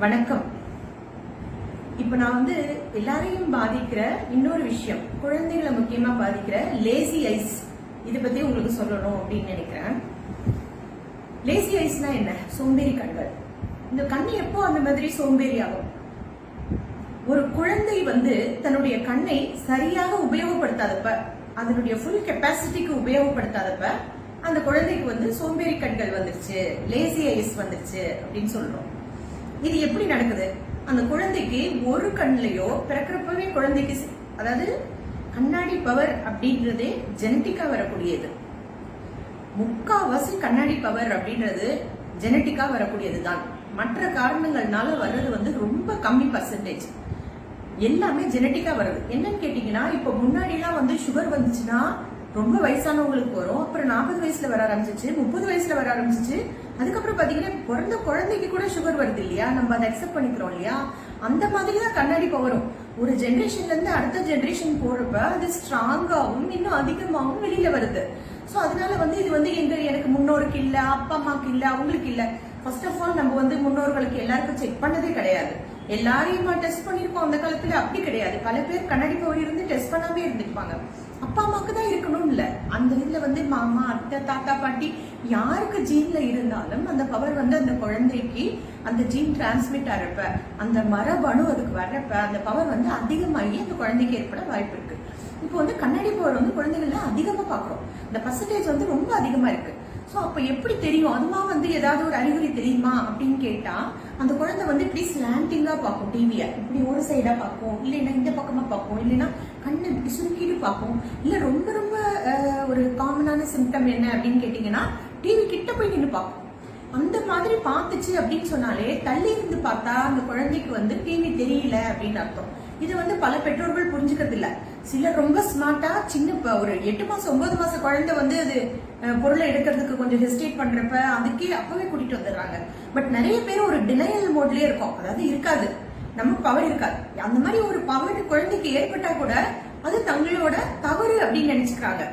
வணக்கம். இப்ப நான் எல்லாரையும் பாதிக்கிற இன்னொரு விஷயம், குழந்தைகளை முக்கியமா பாதிக்கிற லேசி ஐஸ், இதை பத்தி உங்களுக்கு சொல்லணும் அப்படின்னு நினைக்கிறேன். லேசி ஐஸ்னா என்ன? சோம்பேறி கண்கள். இந்த கண்ணு எப்போ அந்த மாதிரி சோம்பேறி ஆகும்? ஒரு குழந்தை தன்னுடைய கண்ணை சரியாக உபயோகப்படுத்தாதப்ப, அதனுடைய ஃபுல் கெப்பாசிட்டிக்கு உபயோகப்படுத்தாதப்ப அந்த குழந்தைக்கு சோம்பேறி கண்கள் வந்துருச்சு, லேசி ஐஸ் வந்துருச்சு அப்படின்னு சொல்றோம். இது எப்படி நடக்குது? அந்த குழந்தைக்கு ஒரு கண்ணிலையோ பிறக்கிறப்பவே குழந்தைக்கு, அதாவது கண்ணாடி பவர் அப்படின்றதே ஜெனட்டிக்கா வரக்கூடியது. முக்காவாசி கண்ணாடி பவர் அப்படின்றது ஜெனட்டிக்கா வரக்கூடியதுதான். மற்ற காரணங்கள்னால வர்றது ரொம்ப கம்மி பர்சன்டேஜ். எல்லாமே ஜெனட்டிக்கா வருது. என்னன்னு கேட்டீங்கன்னா, இப்ப முன்னாடி எல்லாம் சுகர் வந்துச்சுன்னா ரொம்ப வயசானவங்களுக்கு வரும். அப்புறம் 40 வயசுல வர ஆரம்பிச்சிச்சு, 30 வயசுல வர ஆரம்பிச்சிச்சு. அதுக்கப்புறம் பாத்தீங்கன்னா பிறந்த குழந்தைக்கு கூட சுகர் வருது இல்லையா? நம்ம அதை அக்செப்ட் பண்ணிக்கிறோம் இல்லையா? அந்த மாதிரிதான் கண்ணாடி பவரும் ஒரு ஜெனரேஷன்ல இருந்து அடுத்த ஜெனரேஷன் போறப்ப அது ஸ்ட்ராங்காவும் இன்னும் அதிகமாகவும் வெளியில வருது. சோ அதனால இது எனக்கு முன்னோருக்கு இல்ல, அப்பா அம்மாக்கு இல்ல, அவங்களுக்கு இல்ல. ஃபர்ஸ்ட் ஆஃப் ஆல் நம்ம முன்னோர்களுக்கு எல்லாருக்கும் செக் பண்ணதே கிடையாது. எல்லாரையுமா டெஸ்ட் பண்ணிருக்கோம் அந்த காலத்துல? அப்படி கிடையாது. பல பேர் கண்ணாடி பவர் இருந்து டெஸ்ட் பண்ணாமே இருந்திருப்பாங்க. அப்பா அம்மாக்கு தான் இருக்கணும் இல்ல, அந்த இதுல மாமா, அத்தை, தாத்தா, பாட்டி யாருக்கு ஜீன்ல இருந்தாலும் அந்த பவர் அந்த குழந்தைக்கு அந்த ஜீன் டிரான்ஸ்மிட் ஆறப்ப, அந்த மரபணு அதுக்கு வர்றப்ப அந்த பவர் அதிகமாகி அந்த குழந்தைக்கு ஏற்பட வாய்ப்பு இருக்கு. இப்போ கண்ணாடி பவர் குழந்தைகள்ல அதிகமா பாக்குறோம். இந்த பர்சன்டேஜ் ரொம்ப அதிகமா இருக்கு. சோ அப்ப எப்படி தெரியும்? அதுமா ஏதாவது ஒரு அறிகுறி தெரியுமா அப்படின்னு கேட்டா, அந்த குழந்தை இப்படி ஸ்லாண்டிங்கா பார்க்கும், டிவிய இப்படி ஒரு சைடா பார்க்கும், இல்லைன்னா இந்த பக்கமா பார்க்கும், இல்லைன்னா கண்ணு இப்படி சுருக்கிட்டு பார்க்கும். இல்ல ரொம்ப ரொம்ப ஒரு காமனான சிம்டம் என்ன அப்படின்னு கேட்டீங்கன்னா, டிவி கிட்ட போய் நின்று பார்க்கும். அந்த மாதிரி பார்த்துச்சு அப்படின்னு சொன்னாலே தள்ளி இருந்து பார்த்தா அந்த குழந்தைக்கு டிவி தெரியல அப்படின்னு அர்த்தம். இது பல பெற்றோர்கள் புரிஞ்சுக்கிறது இல்ல. சிலர் ரொம்ப ஸ்மார்ட்டா சின்ன ஒரு 8 மாசம் 9 மாசம் குழந்தை அது பொருளை எடுக்கிறதுக்கு கொஞ்சம் ஹெசிடேட் பண்றப்ப அதுக்கே அப்பவே கூட்டிட்டு வந்துடுறாங்க. பட் நிறைய பேர் ஒரு டினையல் மோட்லயே இருக்கும். அதாவது இருக்காது, நமக்கு பவர் இருக்காது. அந்த மாதிரி ஒரு பவர் குழந்தைக்கு ஏற்பட்டா கூட அது தங்களோட தவறு அப்படின்னு நினைச்சுக்கிறாங்க.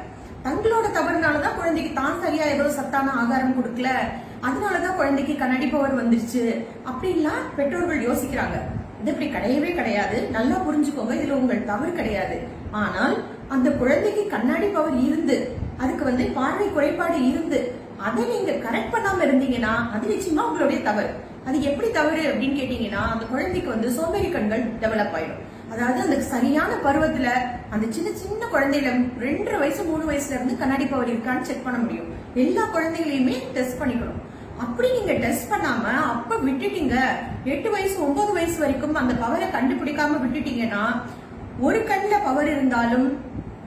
தங்களோட தவறுனாலதான் குழந்தைக்கு தான் சரியா ஏதோ சத்தான ஆகாரம் கொடுக்கல, அதனாலதான் குழந்தைக்கு கண்ணாடி பவர் வந்துருச்சு அப்படின்லாம் பெற்றோர்கள் யோசிக்கிறாங்க. இது இப்படி கிடையவே கிடையாது. நல்லா புரிஞ்சுக்கோங்க, இதுல உங்கள் தவறு கிடையாது. ஆனால் அந்த குழந்தைக்கு கண்ணாடி பவர் இருந்து, அதுக்கு பார்வை குறைபாடு இருந்து, அதை நீங்க கரெக்ட் பண்ணாம இருந்தீங்கன்னா அது நிச்சயமா உங்களுடைய தவறு. அது எப்படி தவறு அப்படின்னு கேட்டீங்கன்னா, அந்த குழந்தைக்கு சோம்பேறி கண்கள் டெவலப் ஆயிடும். அதாவது அந்த சரியான பருவத்துல அந்த சின்ன சின்ன குழந்தையில 2.5 வயசு 3 வயசுல இருந்து கண்ணாடி பவர் இருக்கான்னு செக் பண்ண முடியும். எல்லா குழந்தைகளையுமே டெஸ்ட் பண்ணிக்கணும். அப்படி நீங்க டெஸ்ட் பண்ணாம அப்ப விட்டுட்டீங்க, 8 வயசு 9 வயசு வரைக்கும் அந்த பவரை கண்டுபிடிக்காம விட்டுட்டீங்கன்னா, ஒரு கண்ணுல பவர் இருந்தாலும்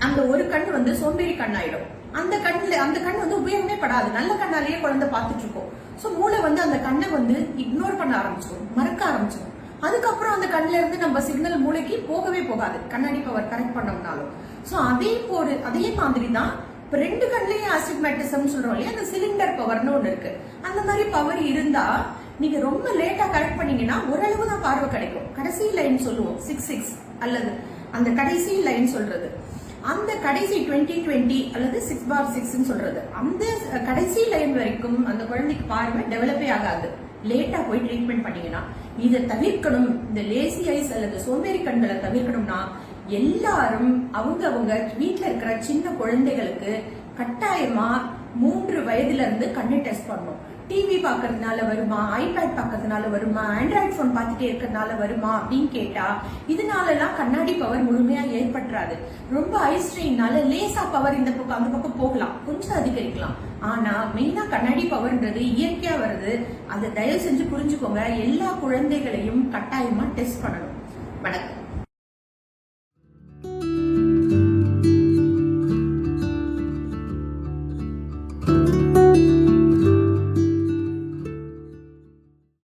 அந்த ஒரு கண் சோம்பேறி கண் ஆயிடும். அந்த கண் உபயோகமே படாது. நல்ல கண்ணாலேயே குழந்தை பார்த்துட்டு இருக்கோம். சோ மூளை அந்த கண்ணை இக்னோர் பண்ண ஆரம்பிச்சிடும், மறக்க ஆரம்பிச்சிடும். அதுக்கப்புறம் அந்த கண்ணுல இருந்து நம்ம சிக்னல் மூளைக்கு போகவே போகாது, கண்ணாடி பவர் கரெக்ட் பண்ணோம்னாலும். சோ அதே மாதிரி தான் இப்ப 2 கண்லயும் ஆஸ்டிக்மேட்டிசம் சொல்றோம் இல்லையா, அந்த சிலிண்டர் பவர்னு ஒண்ணு இருக்கு. அந்த மாதிரி பவர் இருந்தா நீங்க ரொம்ப லேட்டா கரெக்ட் பண்ணீங்கன்னா ஓரளவு தான் பார்வை கிடைக்கும். கடைசி லைன் சொல்லுவோம் 6-6 அல்லது அந்த கடைசி லைன் சொல்றது, அந்த கடைசி 20-20 அல்லது 6/6 சொல்றது, அந்த கடைசி லைன் வரைக்கும் அந்த குழந்தைக்கு பார்வை டெவலப்பே ஆகாது. லேட்டா போய் ட்ரீட்மெண்ட் பண்ணீங்கன்னா இதை தவிர்க்கணும். இந்த லேசி ஐஸ் அல்லது சோம்பேறி கண்களை தவிர்க்கணும்னா எல்லாரும் அவங்க வீட்டுல இருக்கிற சின்ன குழந்தைகளுக்கு கட்டாயமா 3 வயதுல இருந்து கண்ணை டெஸ்ட் பண்ணணும். டிவி பாக்குறதுனால வருமா, ஐபேட் பாக்குறதுனால வருமா, ஆண்ட்ராய்ட் போன் பார்த்துட்டே இருக்கிறதுனால வருமா அப்படின்னு கேட்டா, இதனால எல்லாம் கண்ணாடி பவர் முழுமையா ஏற்பட்டுறாது. ரொம்ப ஐ ஸ்ட்ரெயின்னால லேசா பவர் இந்த பக்கம் அந்த பக்கம் போகலாம், கொஞ்சம் அதிகரிக்கலாம். ஆனா மெயினா கண்ணாடி பவர்ன்றது இயற்கையா வருது. அதை தயவு செஞ்சு புரிஞ்சுக்கோங்க. எல்லா குழந்தைகளையும் கட்டாயமா டெஸ்ட் பண்ணணும். வணக்கம்.